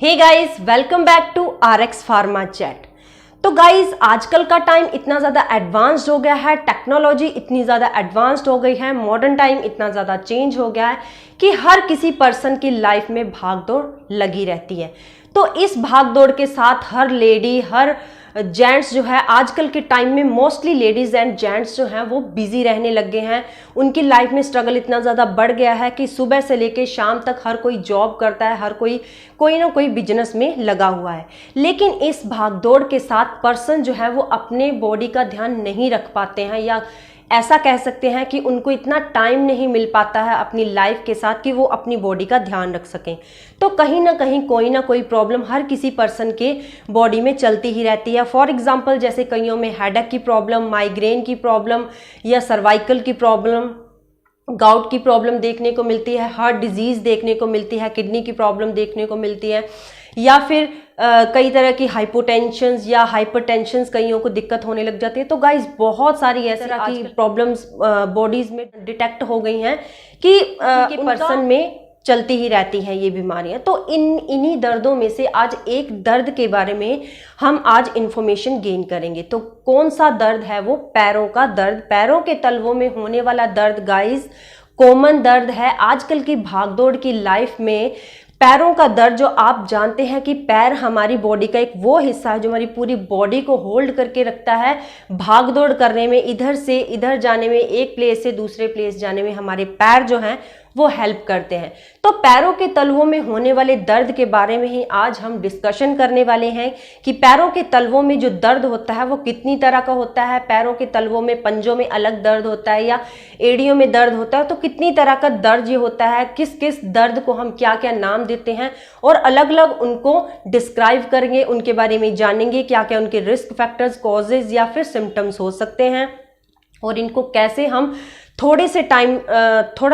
Hey guys, welcome back to RX Pharma Chat। तो guys, आजकल का टाइम इतना ज़्यादा एडवांस्ड हो गया है, टेक्नोलॉजी इतनी ज़्यादा एडवांस्ड हो गई है, मॉडर्न टाइम इतना ज़्यादा चेंज हो गया है कि हर किसी पर्सन की लाइफ में भाग दौड़ लगी रहती है। तो इस भाग दौड़ के साथ हर लेडी, हर जेंट्स जो है आजकल के टाइम में मोस्टली लेडीज एंड जेंट्स जो हैं वो बिजी रहने लग गए हैं। उनकी लाइफ में स्ट्रगल इतना ज़्यादा बढ़ गया है कि सुबह से लेके शाम तक हर कोई जॉब करता है, हर कोई ना कोई बिजनेस में लगा हुआ है। लेकिन इस भागदौड़ के साथ पर्सन जो है वो अपने बॉडी का ध्यान नहीं रख पाते हैं, या ऐसा कह सकते हैं कि उनको इतना टाइम नहीं मिल पाता है अपनी लाइफ के साथ कि वो अपनी बॉडी का ध्यान रख सकें। तो कहीं ना कोई प्रॉब्लम हर किसी पर्सन के बॉडी में चलती ही रहती है। फॉर एग्जांपल, जैसे कईयों में हेडेक की प्रॉब्लम, माइग्रेन की प्रॉब्लम या सर्वाइकल की प्रॉब्लम, गाउट की प्रॉब्लम देखने को मिलती है, हार्ट डिजीज देखने को मिलती है, किडनी की प्रॉब्लम देखने को मिलती है, या फिर कई तरह की हाइपोटेंशन या हाइपरटेंशन कईयों को दिक्कत होने लग जाती है। तो गाइज, बहुत सारी ऐसे तरह की प्रॉब्लम्स बॉडीज में डिटेक्ट हो गई हैं कि पर्सन में चलती ही रहती हैं ये बीमारियां। तो इन्हीं दर्दों में से आज एक दर्द के बारे में हम आज इंफॉर्मेशन गेन करेंगे। तो कौन सा दर्द है? वो पैरों का दर्द, पैरों के तलवों में होने वाला दर्द। गाइज, कॉमन दर्द है आजकल की भागदौड़ की लाइफ में। पैरों का दर्द, जो आप जानते हैं कि पैर हमारी बॉडी का एक वो हिस्सा है जो हमारी पूरी बॉडी को होल्ड करके रखता है। भागदौड़ करने में, इधर से इधर जाने में, एक प्लेस से दूसरे प्लेस जाने में हमारे पैर जो हैं वो हेल्प करते हैं। तो पैरों के तलवों में होने वाले दर्द के बारे में ही आज हम डिस्कशन करने वाले हैं कि पैरों के तलवों में जो दर्द होता है वो कितनी तरह का होता है। पैरों के तलवों में, पंजों में अलग दर्द होता है या एड़ियों में दर्द होता है, तो कितनी तरह का दर्द ये होता है, किस किस दर्द को हम क्या क्या नाम देते हैं और अलग अलग उनको डिस्क्राइब करेंगे, उनके बारे में जानेंगे क्या क्या उनके रिस्क फैक्टर्स, कॉजेज या फिर सिम्टम्स हो सकते हैं, और इनको कैसे हम थोड़ा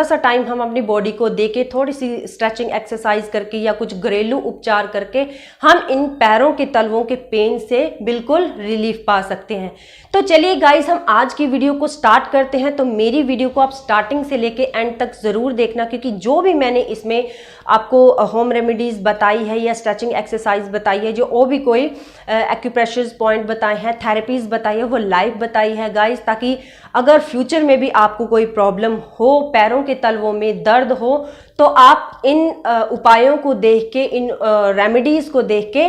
सा टाइम हम अपनी बॉडी को देके, थोड़ी सी स्ट्रेचिंग एक्सरसाइज करके या कुछ घरेलू उपचार करके हम इन पैरों के तलवों के पेन से बिल्कुल रिलीफ पा सकते हैं। तो चलिए गाइस, हम आज की वीडियो को स्टार्ट करते हैं। तो मेरी वीडियो को आप स्टार्टिंग से लेके एंड तक ज़रूर देखना, क्योंकि जो भी मैंने इसमें आपको होम रेमेडीज़ बताई है या स्ट्रेचिंग एक्सरसाइज बताई है, जो और भी कोई एक्यूप्रेशर पॉइंट बताए हैं, थेरेपीज़ बताई है, वो लाइव बताई है गाइस, ताकि अगर फ्यूचर में भी आपको कोई प्रॉब्लम हो, पैरों के तलवों में दर्द हो, तो आप इन उपायों को देख के, इन रेमेडीज़ को देख के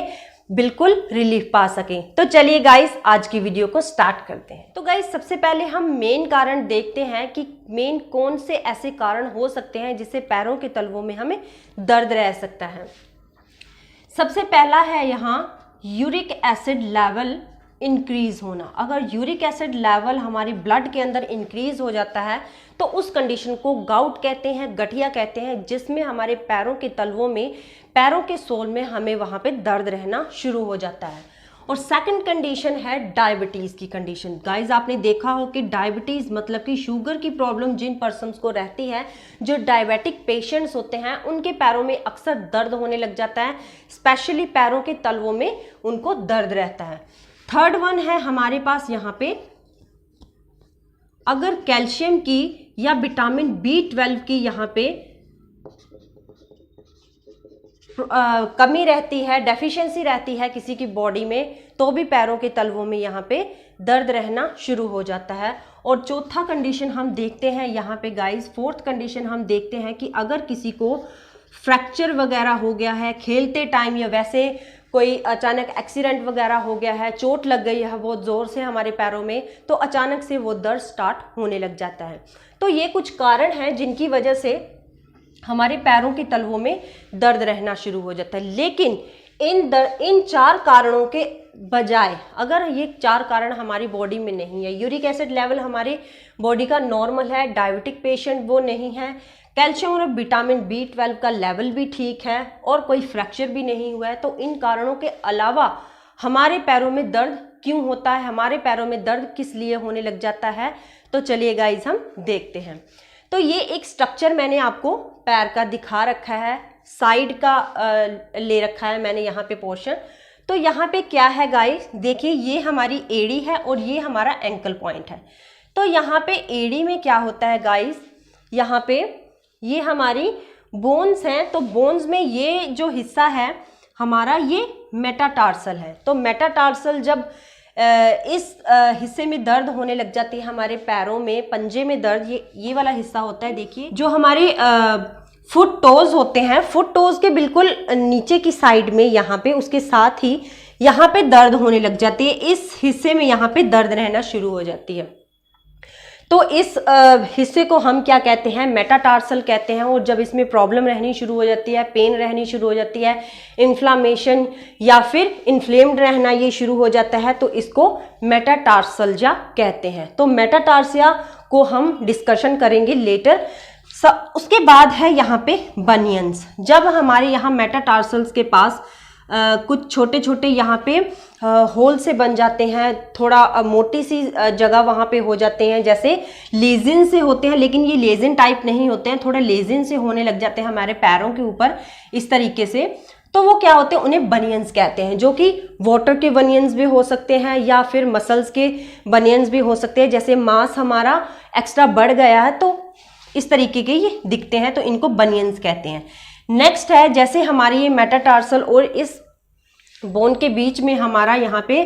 बिल्कुल रिलीफ पा सकें। तो चलिए गाइस, आज की वीडियो को स्टार्ट करते हैं। तो गाइस, सबसे पहले हम मेन कारण देखते हैं कि मेन कौन से ऐसे कारण हो सकते हैं जिससे पैरों के तलवों में हमें दर्द रह सकता है। सबसे पहला है यहाँ यूरिक एसिड लेवल इंक्रीज होना। अगर यूरिक एसिड लेवल हमारी ब्लड के अंदर इंक्रीज हो जाता है तो उस कंडीशन को गाउट कहते हैं, गठिया कहते हैं, जिसमें हमारे पैरों के तलवों में, पैरों के सोल में हमें वहां पे दर्द रहना शुरू हो जाता है। और सेकंड कंडीशन है डायबिटीज की कंडीशन। गाइज, आपने देखा हो कि डायबिटीज मतलब कि शुगर की प्रॉब्लम जिन पर्सन्स को रहती है, जो डायबिटिक पेशेंट्स होते हैं, उनके पैरों में अक्सर दर्द होने लग जाता है, स्पेशली पैरों के तलवों में उनको दर्द रहता है। थर्ड वन है हमारे पास यहाँ पे, अगर कैल्शियम की या विटामिन B12 की यहाँ पे कमी रहती है, डेफिशिएंसी रहती है किसी की बॉडी में, तो भी पैरों के तलवों में यहाँ पे दर्द रहना शुरू हो जाता है। और चौथा कंडीशन हम देखते हैं यहाँ पे गाइस, फोर्थ कंडीशन हम देखते हैं कि अगर किसी को फ्रैक्चर वगैरह हो गया है खेलते टाइम, या वैसे कोई अचानक एक्सीडेंट वगैरह हो गया है, चोट लग गई है बहुत ज़ोर से हमारे पैरों में, तो अचानक से वो दर्द स्टार्ट होने लग जाता है। तो ये कुछ कारण हैं जिनकी वजह से हमारे पैरों के तलवों में दर्द रहना शुरू हो जाता है। लेकिन इन चार कारणों के बजाय, अगर ये चार कारण हमारी बॉडी में नहीं है, यूरिक एसिड लेवल हमारी बॉडी का नॉर्मल है, डायबिटिक पेशेंट वो नहीं है, कैल्शियम और विटामिन B12 का लेवल भी ठीक है, और कोई फ्रैक्चर भी नहीं हुआ है, तो इन कारणों के अलावा हमारे पैरों में दर्द क्यों होता है, हमारे पैरों में दर्द किस लिए होने लग जाता है, तो चलिए गाइज हम देखते हैं। तो ये एक स्ट्रक्चर मैंने आपको पैर का दिखा रखा है, साइड का ले रखा है मैंने यहाँ पे पोर्शन। तो यहाँ पे क्या है गाइस, देखिए ये हमारी एड़ी है और ये हमारा एंकल पॉइंट है। तो यहाँ पे एड़ी में क्या होता है गाइस, यहाँ पे ये हमारी बोन्स हैं, तो बोन्स में ये जो हिस्सा है हमारा ये मेटाटार्सल है। तो मेटाटार्सल जब इस हिस्से में दर्द होने लग जाती है, हमारे पैरों में, पंजे में दर्द, ये वाला हिस्सा होता है, देखिए जो हमारे फुट टोज होते हैं, फुट टोज के बिल्कुल नीचे की साइड में यहाँ पे, उसके साथ ही यहाँ पे दर्द होने लग जाती है, इस हिस्से में यहाँ पे दर्द रहना शुरू हो जाती है। तो इस हिस्से को हम क्या कहते हैं, मेटाटार्सल कहते हैं। और जब इसमें प्रॉब्लम रहनी शुरू हो जाती है, पेन रहनी शुरू हो जाती है, इन्फ्लामेशन या फिर इन्फ्लेम्ड रहना ये शुरू हो जाता है, तो इसको मेटाटार्सल्जिया कहते हैं। तो मेटाटार्सिया को हम डिस्कशन करेंगे लेटर। उसके बाद है यहाँ पे बनियंस। जब हमारे यहाँ मेटाटार्सल्स के पास कुछ छोटे छोटे यहाँ पे होल से बन जाते हैं, थोड़ा मोटी सी जगह वहाँ पे हो जाते हैं, जैसे लेजिन से होते हैं, लेकिन ये लेजिन टाइप नहीं होते हैं, थोड़े लेजिन से होने लग जाते हैं हमारे पैरों के ऊपर इस तरीके से। तो वो क्या होते हैं, उन्हें बनियंस कहते हैं, जो कि वाटर के बनियंस भी हो सकते हैं या फिर मसल्स के बनियंस भी हो सकते हैं। जैसे मांस हमारा एक्स्ट्रा बढ़ गया है तो इस तरीके के ये दिखते हैं, तो इनको बनियंस कहते हैं। नेक्स्ट है, जैसे हमारी ये मेटाटार्सल और इस बोन के बीच में हमारा यहाँ पे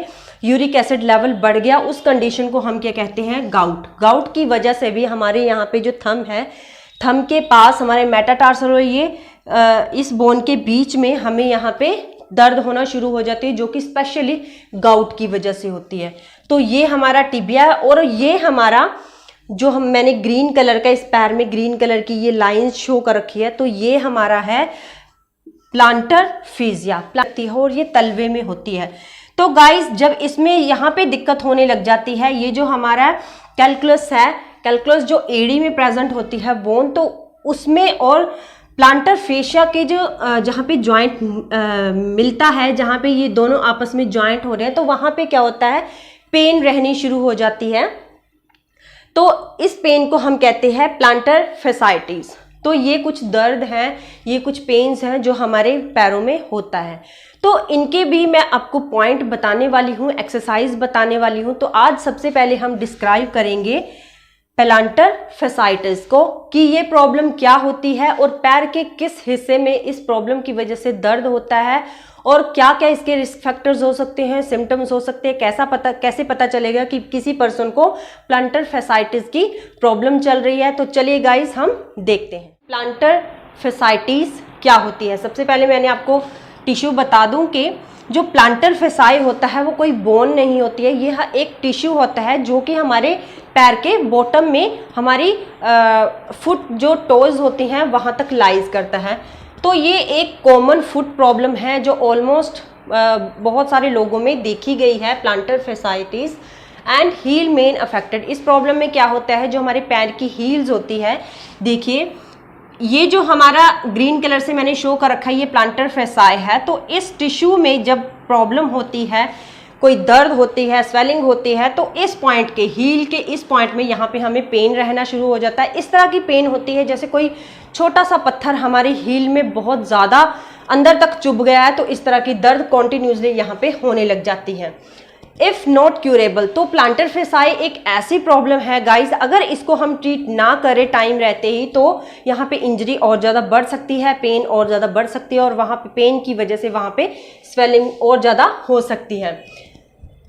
यूरिक एसिड लेवल बढ़ गया, उस कंडीशन को हम क्या कहते हैं, गाउट। गाउट की वजह से भी हमारे यहाँ पे जो थंब है, थंब के पास हमारे मेटाटार्सल और ये इस बोन के बीच में हमें यहाँ पे दर्द होना शुरू हो जाती है, जो कि स्पेशली गाउट की वजह से होती है। तो ये हमारा टिबिया है। और ये हमारा जो मैंने ग्रीन कलर का, इस पैर में ग्रीन कलर की ये लाइंस शो कर रखी है, तो ये हमारा है प्लांटर फीजिया और ये तलवे में होती है। तो गाइस जब इसमें यहाँ पे दिक्कत होने लग जाती है, ये जो हमारा कैलकुलस है, कैलकुलस जो एड़ी में प्रेजेंट होती है बोन, तो उसमें और प्लांटर फेशिया के जो जहाँ पे जॉइंट मिलता है, जहाँ पे ये दोनों आपस में जॉइंट हो रहे हैं, तो वहाँ पे क्या होता है, पेन रहनी शुरू हो जाती है। तो इस पेन को हम कहते हैं प्लांटर फेसाइटिस। तो ये कुछ दर्द हैं, ये कुछ पेन्स हैं जो हमारे पैरों में होता है। तो इनके भी मैं आपको पॉइंट बताने वाली हूँ, एक्सरसाइज बताने वाली हूँ। तो आज सबसे पहले हम डिस्क्राइब करेंगे प्लांटर फेसाइटिस को, कि ये प्रॉब्लम क्या होती है और पैर के किस हिस्से में इस प्रॉब्लम की वजह से दर्द होता है, और क्या क्या इसके रिस्क फैक्टर्स हो सकते हैं, सिम्टम्स हो सकते हैं, कैसे पता चलेगा कि किसी पर्सन को प्लांटर फेसाइटिस की प्रॉब्लम चल रही है। तो चलिए गाइस हम देखते हैं प्लांटर फेसाइटिस क्या होती है। सबसे पहले मैंने आपको टिश्यू बता दूं कि जो प्लांटर फेसाई होता है वो कोई बोन नहीं होती है, यह एक टिश्यू होता है जो कि हमारे पैर के बॉटम में हमारी फुट जो टोज होती हैं वहाँ तक लाइज करता है। तो ये एक कॉमन फुट प्रॉब्लम है जो ऑलमोस्ट बहुत सारे लोगों में देखी गई है, प्लांटर फेसाइटिस एंड हील मेन अफेक्टेड। इस प्रॉब्लम में क्या होता है, जो हमारे पैर की हील्स होती है, देखिए ये जो हमारा ग्रीन कलर से मैंने शो कर रखा है, ये प्लांटर फेसाई है। तो इस टिश्यू में जब प्रॉब्लम होती है, कोई दर्द होती है, स्वेलिंग होती है, तो इस पॉइंट के, हील के इस पॉइंट में यहाँ पे हमें पेन रहना शुरू हो जाता है। इस तरह की पेन होती है जैसे कोई छोटा सा पत्थर हमारी हील में बहुत ज़्यादा अंदर तक चुभ गया है, तो इस तरह की दर्द कॉन्टिन्यूसली यहाँ पे होने लग जाती है। इफ नॉट क्यूरेबल, तो प्लांटर फेसाई एक ऐसी प्रॉब्लम है गाइस, अगर इसको हम ट्रीट ना करें टाइम रहते ही, तो यहाँ पे इंजरी और ज़्यादा बढ़ सकती है, पेन और ज़्यादा बढ़ सकती है, और वहाँ पे पेन की वजह से वहाँ पे स्वेलिंग और ज़्यादा हो सकती है।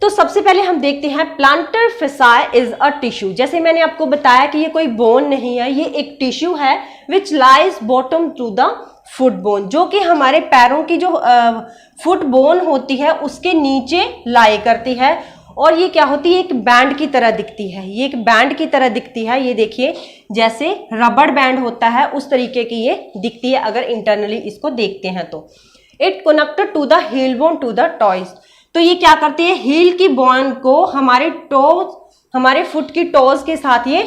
तो सबसे पहले हम देखते हैं planter facie is a tissue. जैसे मैंने आपको बताया कि ये कोई बोन नहीं है, ये एक टिश्यू है which lies bottom to the foot bone, जो कि हमारे पैरों की जो फुट बोन होती है उसके नीचे लाई करती है। और ये क्या होती है, एक बैंड की तरह दिखती है, ये एक बैंड की तरह दिखती है। ये देखिए जैसे रबड़ बैंड होता है उस तरीके की ये दिखती है अगर इंटरनली इसको देखते हैं तो। It connected to the heel bone to the toes. तो ये क्या करती है, हील की बोन को हमारे टोज, हमारे फुट की टोज के साथ ये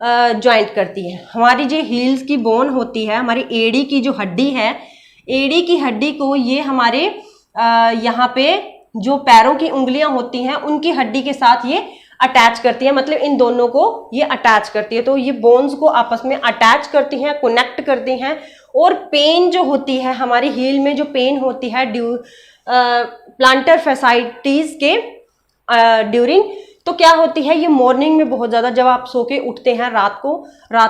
ज्वाइंट करती है। हमारी जो हील्स की बोन होती है, हमारी एड़ी की जो हड्डी है, एड़ी की हड्डी को ये हमारे यहाँ पे जो पैरों की उंगलियां होती हैं उनकी हड्डी के साथ ये अटैच करती है, मतलब इन दोनों को ये अटैच करती है। तो ये बोन्स को आपस में अटैच करती हैं, कनेक्ट करती हैं। और पेन जो होती है, हमारी हील में जो पेन होती है प्लांटर फेसाइटिस के ड्यूरिंग, तो क्या होती है, ये मॉर्निंग में बहुत ज़्यादा, जब आप सो के उठते हैं रात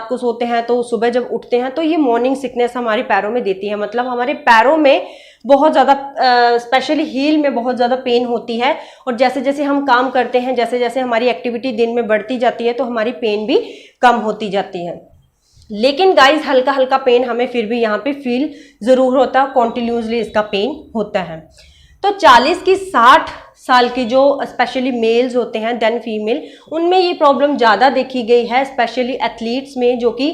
को सोते हैं तो सुबह जब उठते हैं तो ये मॉर्निंग सिकनेस हमारे पैरों में देती है। मतलब हमारे पैरों में बहुत ज़्यादा स्पेशली हील में बहुत ज़्यादा पेन होती है। और जैसे जैसे हम काम करते हैं, जैसे जैसे हमारी एक्टिविटी दिन में बढ़ती जाती है तो हमारी पेन भी कम होती जाती है। लेकिन गाइस हल्का हल्का पेन हमें फिर भी यहाँ पे फील ज़रूर होता है, कॉन्टिन्यूसली इसका पेन होता है। तो 40 की 60 साल की जो स्पेशली मेल्स होते हैं देन फीमेल, उनमें ये प्रॉब्लम ज़्यादा देखी गई है, स्पेशली एथलीट्स में, जो कि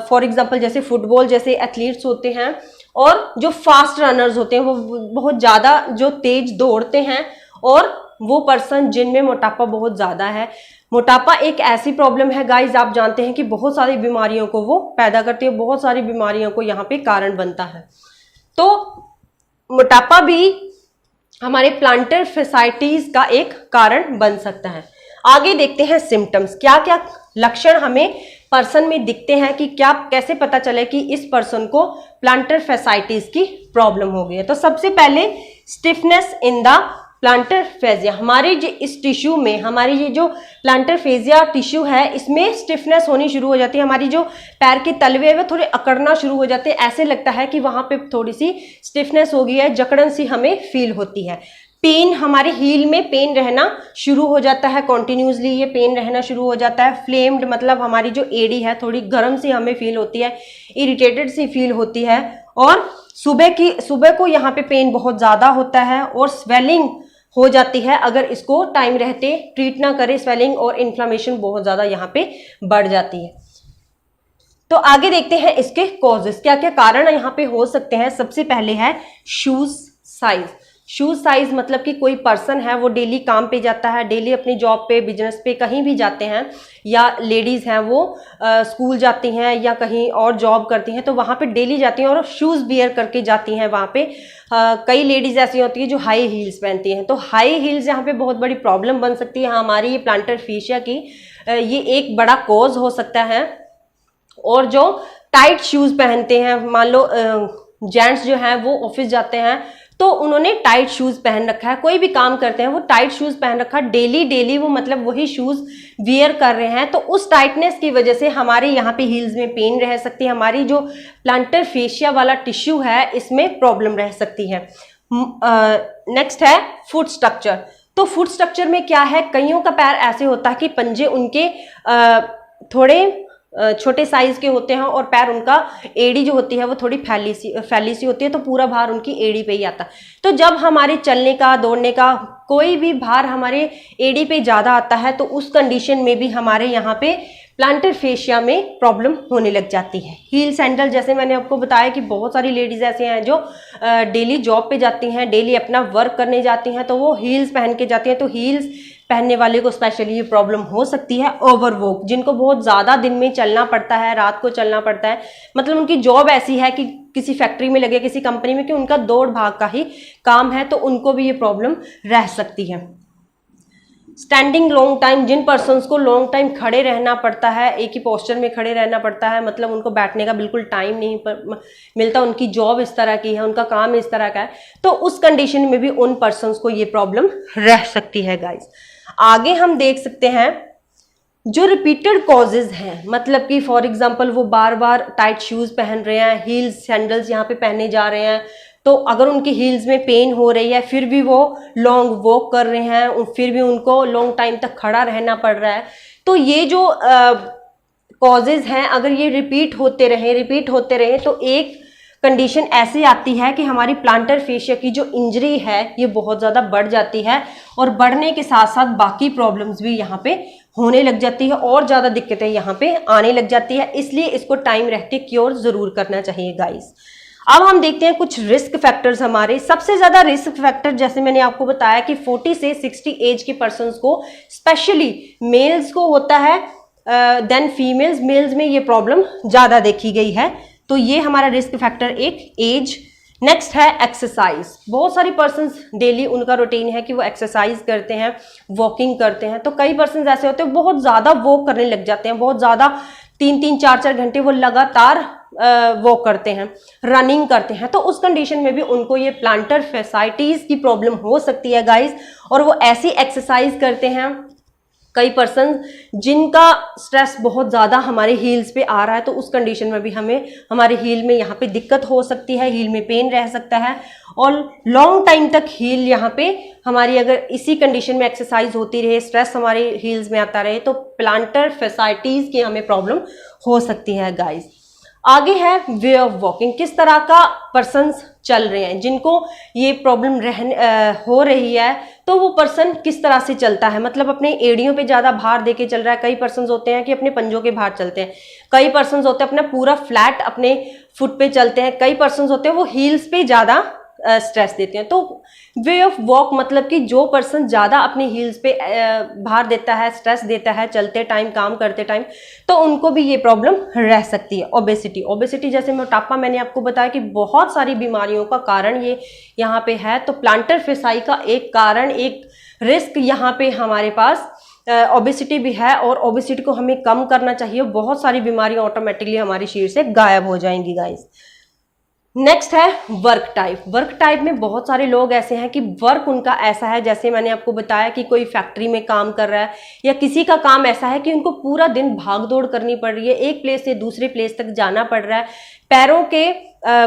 फॉर एग्जांपल जैसे फुटबॉल जैसे एथलीट्स होते हैं और जो फास्ट रनर्स होते हैं, वो बहुत ज़्यादा जो तेज दौड़ते हैं, और वो पर्सन जिनमें मोटापा बहुत ज़्यादा है। मोटापा एक ऐसी प्रॉब्लम है गाइज, आप जानते हैं कि बहुत सारी बीमारियों को वो पैदा करती है, बहुत सारी बीमारियों को यहाँ पे कारण बनता है। तो मोटापा भी हमारे प्लांटर फैसाइटीज का एक कारण बन सकता है। आगे देखते हैं सिम्टम्स, क्या क्या लक्षण हमें पर्सन में दिखते हैं, कि क्या कैसे पता चले कि इस पर्सन को प्लांटर फैसाइटीज की प्रॉब्लम हो गई है। तो सबसे पहले स्टिफनेस इन द प्लांटर फेजिया, हमारे जो इस टिश्यू में, हमारी ये जो प्लांटर फेजिया टिश्यू है, इसमें स्टिफनेस होनी शुरू हो जाती है। हमारी जो पैर के तलवे है वो थोड़े अकड़ना शुरू हो जाते हैं, ऐसे लगता है कि वहां पे थोड़ी सी स्टिफनेस हो गई है, जकड़न सी हमें फील होती है। पेन, हमारे हील में पेन रहना शुरू हो जाता है, कॉन्टिन्यूसली ये पेन रहना शुरू हो जाता है। फ्लेम्ड मतलब हमारी जो एड़ी है थोड़ी गर्म सी हमें फील होती है, इरिटेटेड सी फील होती है। और सुबह को यहाँ पे पेन बहुत ज्यादा होता है, और स्वेलिंग हो जाती है अगर इसको टाइम रहते ट्रीट ना करे। स्वेलिंग और इन्फ्लामेशन बहुत ज्यादा यहाँ पे बढ़ जाती है। तो आगे देखते हैं इसके कॉजेस, क्या क्या कारण यहाँ पे हो सकते हैं। सबसे पहले है शूज साइज। शूज साइज मतलब कि कोई पर्सन है वो डेली काम पे जाता है, डेली अपनी जॉब पे, बिजनेस पे, कहीं भी जाते हैं, या लेडीज हैं वो स्कूल जाती हैं या कहीं और जॉब करती हैं, तो वहाँ पे डेली जाती हैं और शूज बियर करके जाती हैं। वहाँ पे कई लेडीज ऐसी होती है जो हाई हील्स पहनती हैं, तो हाई हील्स यहाँ पे बहुत बड़ी प्रॉब्लम बन सकती है हमारी ये प्लांटर फेशिया की, ये एक बड़ा कॉज हो सकता है। और जो टाइट शूज पहनते हैं, मान लो जेंट्स जो हैं वो ऑफिस जाते हैं तो उन्होंने टाइट शूज पहन रखा है, कोई भी काम करते हैं वो टाइट शूज पहन रखा है, डेली वो मतलब वही शूज वियर कर रहे हैं, तो उस टाइटनेस की वजह से हमारे यहाँ पे हील्स में पेन रह सकती है, हमारी जो प्लांटर फेशिया वाला टिश्यू है इसमें प्रॉब्लम रह सकती है। नेक्स्ट है फुट स्ट्रक्चर। तो फुट स्ट्रक्चर में क्या है, कईयों का पैर ऐसे होता है कि पंजे उनके थोड़े छोटे साइज के होते हैं और पैर उनका, एड़ी जो होती है वो थोड़ी फैली सी होती है, तो पूरा भार उनकी एड़ी पे ही आता है। तो जब हमारे चलने का, दौड़ने का कोई भी भार हमारे एड़ी पे ज़्यादा आता है, तो उस कंडीशन में भी हमारे यहाँ पे प्लांटर फेशिया में प्रॉब्लम होने लग जाती है। हील सैंडल, जैसे मैंने आपको बताया कि बहुत सारी लेडीज ऐसे हैं जो डेली जॉब पे जाती हैं, डेली अपना वर्क करने जाती हैं, तो वो हील्स पहन के जाती हैं, तो हील्स पहनने वाले को स्पेशली ये प्रॉब्लम हो सकती है। ओवरवर्क, जिनको बहुत ज़्यादा दिन में चलना पड़ता है, रात को चलना पड़ता है, मतलब उनकी जॉब ऐसी है कि किसी फैक्ट्री में लगे, किसी कंपनी में, कि उनका दौड़ भाग का ही काम है, तो उनको भी ये प्रॉब्लम रह सकती है। स्टैंडिंग लॉन्ग टाइम, जिन पर्सन्स को लॉन्ग टाइम खड़े रहना पड़ता है, एक ही पोस्चर में खड़े रहना पड़ता है, मतलब उनको बैठने का बिल्कुल टाइम नहीं मिलता, उनकी जॉब इस तरह की है, उनका काम इस तरह का है, तो उस कंडीशन में भी उन पर्सन्स को ये प्रॉब्लम रह सकती है गाइस। आगे हम देख सकते हैं जो रिपीटेड कॉजेज हैं, मतलब कि फॉर एग्जांपल वो बार बार टाइट शूज पहन रहे हैं, हील्स सैंडल्स यहाँ पे पहने जा रहे हैं, तो अगर उनकी हील्स में पेन हो रही है, फिर भी वो लॉन्ग वॉक कर रहे हैं, फिर भी उनको लॉन्ग टाइम तक खड़ा रहना पड़ रहा है, तो ये जो कॉजेज हैं अगर ये रिपीट होते रहे तो एक कंडीशन ऐसी आती है कि हमारी प्लांटर फेशिया की जो इंजरी है ये बहुत ज़्यादा बढ़ जाती है, और बढ़ने के साथ साथ बाकी प्रॉब्लम्स भी यहाँ पे होने लग जाती है, और ज़्यादा दिक्कतें यहाँ पे आने लग जाती है, इसलिए इसको टाइम रहते क्योर ज़रूर करना चाहिए गाइस। अब हम देखते हैं कुछ रिस्क फैक्टर्स। हमारे सबसे ज़्यादा रिस्क फैक्टर, जैसे मैंने आपको बताया कि 40 से 60 एज के पर्सन्स को, स्पेशली मेल्स को होता है, देन फीमेल्स, मेल्स में ये प्रॉब्लम ज़्यादा देखी गई है, तो ये हमारा रिस्क फैक्टर एक एज। नेक्स्ट है एक्सरसाइज। बहुत सारी पर्सन्स डेली उनका रूटीन है कि वो एक्सरसाइज करते हैं, वॉकिंग करते हैं, तो कई पर्सन्स ऐसे होते हैं बहुत ज़्यादा वॉक करने लग जाते हैं, बहुत ज़्यादा 3-3, 4-4 घंटे वो लगातार वॉक करते हैं, रनिंग करते हैं, तो उस कंडीशन में भी उनको ये प्लांटर फैसाइटीज की प्रॉब्लम हो सकती है गाइस। और वो ऐसी एक्सरसाइज करते हैं कई पर्सन जिनका स्ट्रेस बहुत ज़्यादा हमारे हील्स पे आ रहा है, तो उस कंडीशन में भी हमें हमारे हील में यहाँ पे दिक्कत हो सकती है, हील में पेन रह सकता है और लॉन्ग टाइम तक हील यहाँ पे हमारी अगर इसी कंडीशन में एक्सरसाइज होती रहे, स्ट्रेस हमारे हील्स में आता रहे, तो प्लांटर फैसाइटीज की हमें प्रॉब्लम हो सकती है गाइज। आगे है वे ऑफ वॉकिंग, किस तरह का पर्सन्स चल रहे हैं, जिनको ये प्रॉब्लम हो रही है, तो वो पर्सन किस तरह से चलता है, मतलब अपने एड़ियों पे ज़्यादा भार देके चल रहा है। कई पर्सन्स होते हैं कि अपने पंजों के भार चलते हैं, कई पर्सन्स होते हैं अपना पूरा फ्लैट अपने फुट पे चलते हैं, कई पर्सन्स होते हैं वो हील्स पे ज़्यादा स्ट्रेस देते हैं। तो वे ऑफ वॉक मतलब कि जो पर्सन ज़्यादा अपने हील्स पे भार देता है, स्ट्रेस देता है चलते टाइम, काम करते टाइम, तो उनको भी ये प्रॉब्लम रह सकती है। ओबेसिटी जैसे मोटापा मैंने आपको बताया कि बहुत सारी बीमारियों का कारण ये यहाँ पे है, तो प्लांटर फेसाई का एक कारण, एक रिस्क यहाँ पे हमारे पास ओबेसिटी भी है और ओबेसिटी को हमें कम करना चाहिए। बहुत सारी बीमारियां ऑटोमेटिकली हमारे शरीर से गायब हो जाएंगी गाइस। नेक्स्ट है वर्क टाइप। वर्क टाइप में बहुत सारे लोग ऐसे हैं कि वर्क उनका ऐसा है, जैसे मैंने आपको बताया कि कोई फैक्ट्री में काम कर रहा है या किसी का काम ऐसा है कि उनको पूरा दिन भाग दौड़ करनी पड़ रही है, एक प्लेस से दूसरे प्लेस तक जाना पड़ रहा है, पैरों के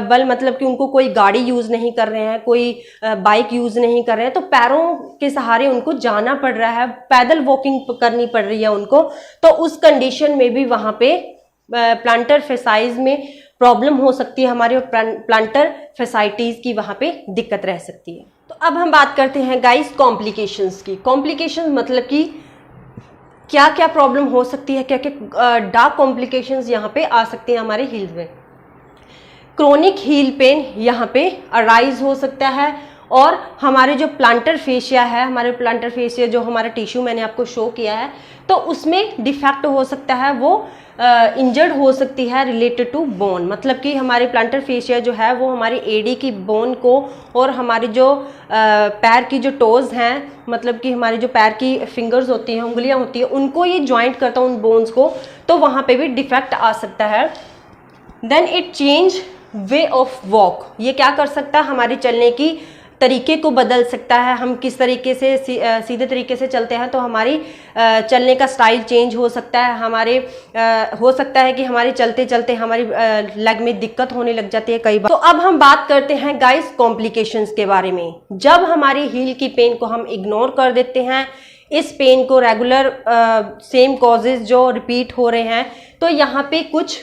बल, मतलब कि उनको कोई गाड़ी यूज नहीं कर रहे हैं, कोई बाइक यूज नहीं कर रहे हैं, तो पैरों के सहारे उनको जाना पड़ रहा है, पैदल वॉकिंग करनी पड़ रही है उनको। तो उस कंडीशन में भी वहां पे प्लांटर फेसाइज में प्रॉब्लम हो सकती है हमारी, और प्लांटर फेसाइटीज की वहां पे दिक्कत रह सकती है। तो अब हम बात करते हैं गाइस कॉम्प्लिकेशंस की। कॉम्प्लिकेशंस मतलब कि क्या क्या प्रॉब्लम हो सकती है, क्या क्या डार्क कॉम्प्लिकेशंस यहाँ पे आ सकते हैं हमारे हील्स में। क्रोनिक हील पेन यहाँ पे अराइज हो सकता है, और हमारे जो प्लांटर फेशिया है, हमारे प्लांटर फेशिया जो हमारा टिश्यू मैंने आपको शो किया है, तो उसमें डिफेक्ट हो सकता है, वो इंजर्ड हो सकती है रिलेटेड टू बोन। मतलब कि हमारे प्लांटर फेशिया जो है वो हमारी एडी की बोन को और हमारी जो पैर की जो टोज हैं, मतलब कि हमारी जो पैर की फिंगर्स होती हैं, उंगलियां होती हैं, उनको ये ज्वाइंट करता है उन बोन्स को, तो वहाँ पे भी डिफेक्ट आ सकता है। Then it change way of walk, ये क्या कर सकता है, हमारे चलने की तरीके को बदल सकता है। हम किस तरीके से सीधे तरीके से चलते हैं तो हमारी चलने का स्टाइल चेंज हो सकता है, हमारे हो सकता है कि हमारे चलते चलते हमारी लेग में दिक्कत होने लग जाती है कई बार। तो अब हम बात करते हैं गाइस कॉम्प्लिकेशंस के बारे में। जब हमारी हील की पेन को हम इग्नोर कर देते हैं, इस पेन को रेगुलर सेम कॉजेज जो रिपीट हो रहे हैं, तो यहाँ पे कुछ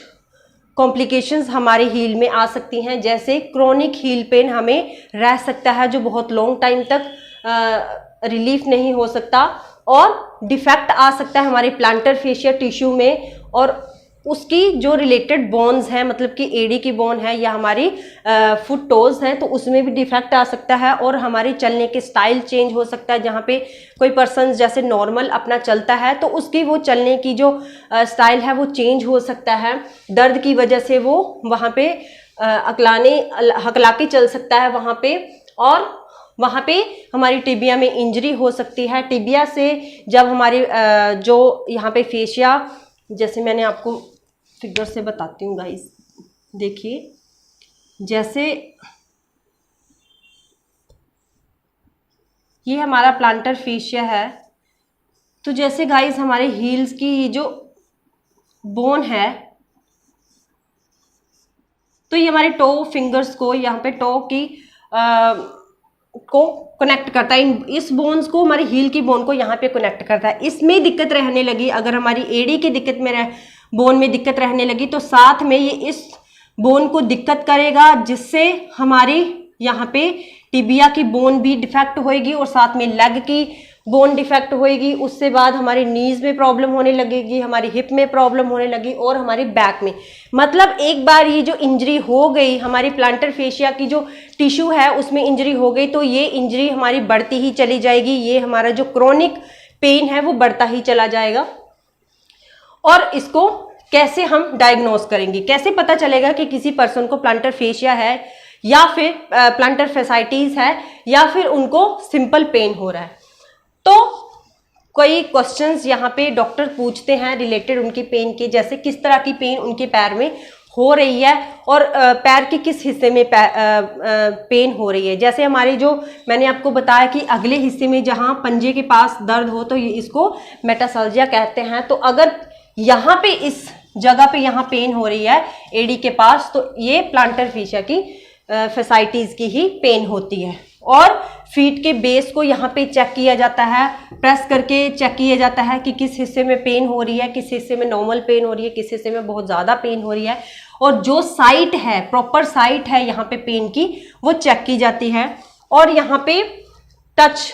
कॉम्प्लिकेशंस हमारे हील में आ सकती हैं। जैसे क्रोनिक हील पेन हमें रह सकता है जो बहुत लॉन्ग टाइम तक रिलीफ नहीं हो सकता, और डिफेक्ट आ सकता है हमारे प्लांटर फेशिया टिश्यू में, और उसकी जो रिलेटेड बोन्स हैं, मतलब कि एडी की बोन है या हमारी फुट टोज हैं, तो उसमें भी डिफेक्ट आ सकता है, और हमारे चलने के स्टाइल चेंज हो सकता है। जहाँ पे कोई पर्सन जैसे नॉर्मल अपना चलता है तो उसकी वो चलने की जो स्टाइल है वो चेंज हो सकता है, दर्द की वजह से वो वहाँ पे हकला के चल सकता है वहाँ पे, और वहाँ पे हमारी टिबिया में इंजरी हो सकती है। टिबिया से जब हमारे जो यहाँ पे फेशिया, जैसे मैंने आपको फिगर से बताती हूँ गाइस, देखिए जैसे ये हमारा प्लांटर फेशिया है, तो जैसे गाइस हमारे हील्स की जो बोन है, तो ये हमारे टो फिंगर्स को, यहाँ पे टो की को कनेक्ट करता है, इस बोन्स को, हमारी हील की बोन को यहाँ पे कनेक्ट करता है। इसमें दिक्कत रहने लगी, अगर हमारी एडी की दिक्कत में बोन में दिक्कत रहने लगी, तो साथ में ये इस बोन को दिक्कत करेगा, जिससे हमारी यहाँ पे टिबिया की बोन भी डिफेक्ट होएगी और साथ में लेग की बोन डिफेक्ट होएगी। उससे बाद हमारी नीज में प्रॉब्लम होने लगेगी, हमारी हिप में प्रॉब्लम होने लगी, और हमारी बैक में। मतलब एक बार ये जो इंजरी हो गई, हमारी प्लांटर फेशिया की जो टिश्यू है उसमें इंजरी हो गई, तो ये इंजरी हमारी बढ़ती ही चली जाएगी, ये हमारा जो क्रोनिक पेन है वो बढ़ता ही चला जाएगा। और इसको कैसे हम डायग्नोस करेंगे, कैसे पता चलेगा कि किसी पर्सन को प्लांटर फेशिया है या फिर प्लांटर फेसाइटीज है या फिर उनको सिंपल पेन हो रहा है। तो कई क्वेश्चंस यहाँ पे डॉक्टर पूछते हैं रिलेटेड उनकी पेन के, जैसे किस तरह की पेन उनके पैर में हो रही है और पैर के किस हिस्से में पेन हो रही है। जैसे हमारे जो मैंने आपको बताया कि अगले हिस्से में जहां पंजे के पास दर्द हो तो इसको मेटासाल्जिया कहते हैं। तो अगर यहाँ पे इस जगह पे यहाँ पेन हो रही है एडी के पास, तो ये प्लांटर फेशिया की फैसाइटीज की ही पेन होती है। और फीट के बेस को यहाँ पे चेक किया जाता है, प्रेस करके चेक किया जाता है कि किस हिस्से में पेन हो रही है, किस हिस्से में नॉर्मल पेन हो रही है, किस हिस्से में बहुत ज़्यादा पेन हो रही है। और जो साइट है, प्रॉपर साइट है यहाँ पे पेन की, वो चेक की जाती है। और यहाँ पे टच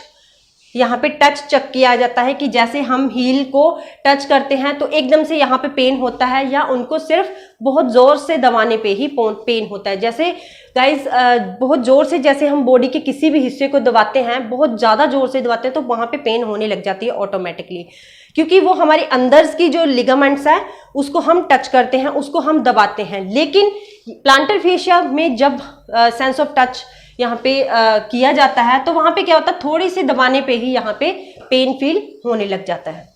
चेक किया जाता है कि जैसे हम हील को टच करते हैं तो एकदम से यहाँ पे पेन होता है या उनको सिर्फ बहुत जोर से दबाने पे ही पेन होता है। जैसे गाइस बहुत जोर से जैसे हम बॉडी के किसी भी हिस्से को दबाते हैं, बहुत ज़्यादा जोर से दबाते हैं, तो वहाँ पे पेन होने लग जाती है ऑटोमेटिकली, क्योंकि वो हमारे अंदर की जो लिगामेंट्स है उसको हम टच करते हैं, उसको हम दबाते हैं। लेकिन प्लांटर फेशिया में जब सेंस ऑफ टच यहाँ पे किया जाता है तो वहां पे क्या होता है, थोड़ी सी दबाने पे ही यहाँ पे पेन फील होने लग जाता है।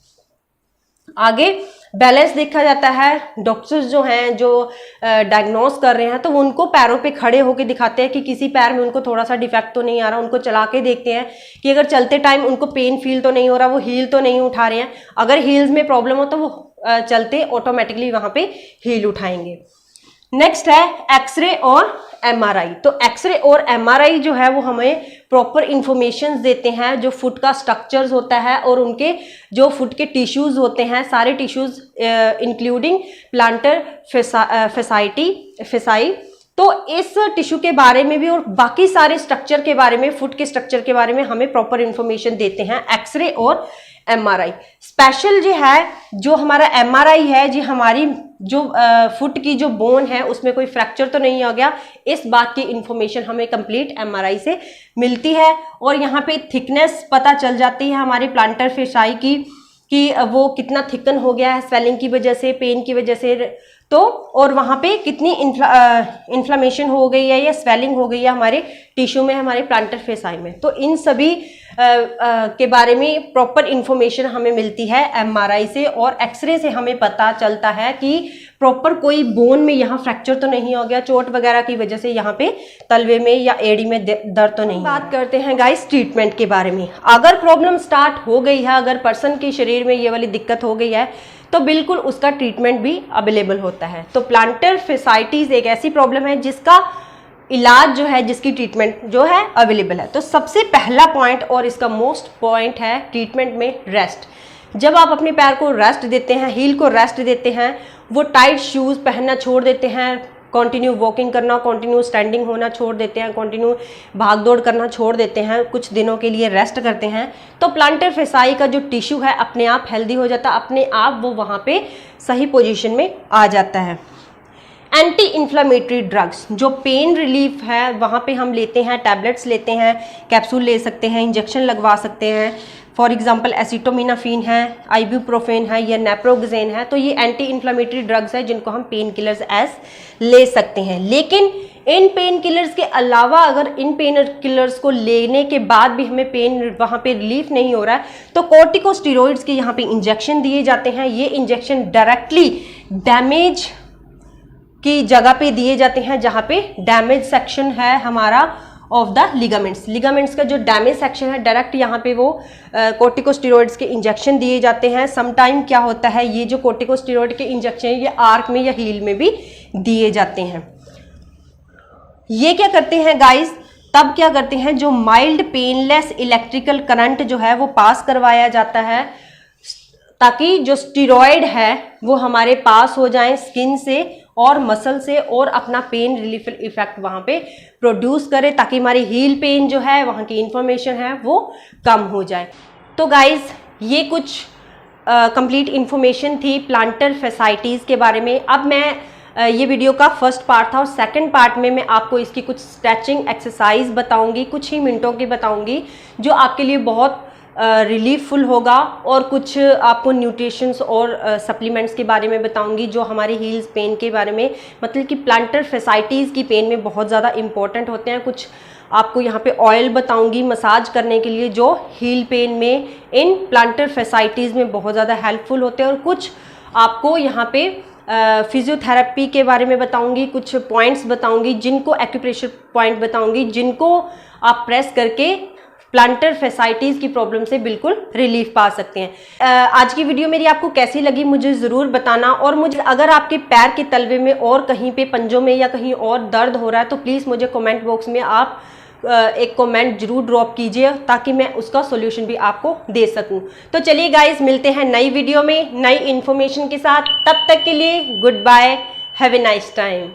आगे बैलेंस देखा जाता है। डॉक्टर्स जो हैं, जो डायग्नोस कर रहे हैं, तो वो उनको पैरों पे खड़े होकर दिखाते हैं कि किसी पैर में उनको थोड़ा सा डिफेक्ट तो नहीं आ रहा। उनको चला के देखते हैं कि अगर चलते टाइम उनको पेन फील तो नहीं हो रहा, वो हील तो नहीं उठा रहे हैं। अगर हील्स में प्रॉब्लम हो तो वो चलते ऑटोमेटिकली वहां पे हील उठाएंगे। नेक्स्ट है एक्सरे और एमआरआई। तो एक्सरे और एमआरआई जो है वो हमें प्रॉपर इंफॉर्मेशन देते हैं, जो फुट का स्ट्रक्चर्स होता है और उनके जो फुट के टिश्यूज होते हैं, सारे टिश्यूज इंक्लूडिंग प्लांटर फेसाई। तो इस टिश्यू के बारे में भी और बाकी सारे स्ट्रक्चर के बारे में, फुट के स्ट्रक्चर के बारे में हमें प्रॉपर इंफॉर्मेशन देते हैं एक्सरे और एमआरआई। स्पेशल जो है, जो हमारा एमआरआई है जी, हमारी जो फुट की जो बोन है उसमें कोई फ्रैक्चर तो नहीं आ गया, इस बात की इंफॉर्मेशन हमें कंप्लीट एमआरआई से मिलती है। और यहाँ पे थिकनेस पता चल जाती है हमारे प्लांटर फेसाई की कि वो कितना थिकन हो गया है स्वेलिंग की वजह से, पेन की वजह से, तो और वहाँ पे कितनी इन्फ्लामेशन हो गई है या स्वेलिंग हो गई है हमारे टिश्यू में, हमारे प्लांटर फेसाई में। तो इन सभी के बारे में प्रॉपर इंफॉर्मेशन हमें मिलती है एमआरआई से। और एक्सरे से हमें पता चलता है कि प्रॉपर कोई बोन में यहाँ फ्रैक्चर तो नहीं हो गया, चोट वगैरह की वजह से यहाँ पे तलवे में या एड़ी में दर्द तो नहीं। बात करते हैं गाइस ट्रीटमेंट के बारे में। अगर प्रॉब्लम स्टार्ट हो गई है, अगर पर्सन के शरीर में ये वाली दिक्कत हो गई है, तो बिल्कुल उसका ट्रीटमेंट भी अवेलेबल होता है। तो प्लांटर फेसाइटीज एक ऐसी प्रॉब्लम है जिसका इलाज जो है, जिसकी ट्रीटमेंट जो है अवेलेबल है। तो सबसे पहला पॉइंट और इसका मोस्ट पॉइंट है ट्रीटमेंट में रेस्ट। जब आप अपने पैर को रेस्ट देते हैं, हील को रेस्ट देते हैं, वो टाइट शूज पहनना छोड़ देते हैं, कंटिन्यू वॉकिंग करना, कंटिन्यू स्टैंडिंग होना छोड़ देते हैं, कंटिन्यू भाग दौड़ करना छोड़ देते हैं, कुछ दिनों के लिए रेस्ट करते हैं, तो प्लांटर फेसाई का जो टिश्यू है अपने आप हेल्दी हो जाता है, अपने आप वो वहाँ पे सही पोजीशन में आ जाता है। एंटी इन्फ्लामेटरी ड्रग्स, जो पेन रिलीफ है वहाँ पे हम लेते हैं, टैबलेट्स लेते हैं, कैप्सूल ले सकते हैं, इंजेक्शन लगवा सकते हैं। फॉर एग्जांपल एसिटोमिनाफिन है, आइबुप्रोफेन है या नेप्रोक्सेन है। तो ये एंटी इन्फ्लामेटरी ड्रग्स है जिनको हम पेन किलर्स एज ले सकते हैं। लेकिन इन पेन किलर्स के अलावा अगर इन पेन किलर्स को लेने के बाद भी हमें पेन वहाँ पे रिलीफ नहीं हो रहा है, तो कॉर्टिकोस्टेरॉइड्स के यहाँ पे इंजेक्शन दिए जाते हैं। ये इंजेक्शन डायरेक्टली डैमेज की जगह पे दिए जाते हैं, जहाँ पे डैमेज सेक्शन है हमारा ऑफ द लिगामेंट्स का जो डैमेज सेक्शन है, डायरेक्ट यहाँ पे वो कॉर्टिकोस्टेरॉइड्स के इंजेक्शन दिए जाते हैं। समटाइम क्या होता है, ये जो कॉर्टिकोस्टेरॉइड के इंजेक्शन है ये आर्क में या हील में भी दिए जाते हैं। ये क्या करते हैं गाइस, तब क्या करते हैं, जो माइल्ड पेनलेस इलेक्ट्रिकल करंट जो है वो पास करवाया जाता है, ताकि जो स्टेरॉइड है वो हमारे पास हो जाए स्किन से और मसल से और अपना पेन रिलीफ इफेक्ट वहाँ पे प्रोड्यूस करे, ताकि हमारी हील पेन जो है, वहाँ की इंफॉर्मेशन है वो कम हो जाए। तो गाइज ये कुछ कंप्लीट इंफॉर्मेशन थी प्लांटर फेसाइटीज़ के बारे में। अब मैं ये वीडियो का फर्स्ट पार्ट था और सेकंड पार्ट में मैं आपको इसकी कुछ स्ट्रेचिंग एक्सरसाइज बताऊंगी, कुछ ही मिनटों की बताऊंगी, जो आपके लिए बहुत रिलीफफुल होगा। और कुछ आपको न्यूट्रिशंस और सप्लीमेंट्स के बारे में बताऊंगी, जो हमारी हील्स पेन के बारे में, मतलब कि प्लांटर फेसाइटीज़ की पेन में बहुत ज़्यादा इंपॉर्टेंट होते हैं। कुछ आपको यहाँ पे ऑयल बताऊंगी मसाज करने के लिए, जो हील पेन में इन प्लांटर फेसाइटीज़ में बहुत ज़्यादा हेल्पफुल होते हैं। और कुछ आपको यहाँ पे फिजियोथेरेपी के बारे में बताऊंगी, कुछ पॉइंट्स बताऊंगी जिनको एक्यूप्रेशर पॉइंट बताऊंगी जिनको आप प्रेस करके प्लांटर फैसाइटिस की प्रॉब्लम से बिल्कुल रिलीफ पा सकते हैं। आज की वीडियो मेरी आपको कैसी लगी मुझे ज़रूर बताना, और मुझे अगर आपके पैर के तलवे में और कहीं पे पंजों में या कहीं और दर्द हो रहा है तो प्लीज़ मुझे कमेंट बॉक्स में आप एक कमेंट जरूर ड्रॉप कीजिए ताकि मैं उसका सॉल्यूशन भी आपको दे सकूं। तो चलिए गाइस, मिलते हैं नई वीडियो में नई इन्फॉर्मेशन के साथ। तब तक के लिए good bye, have a nice time.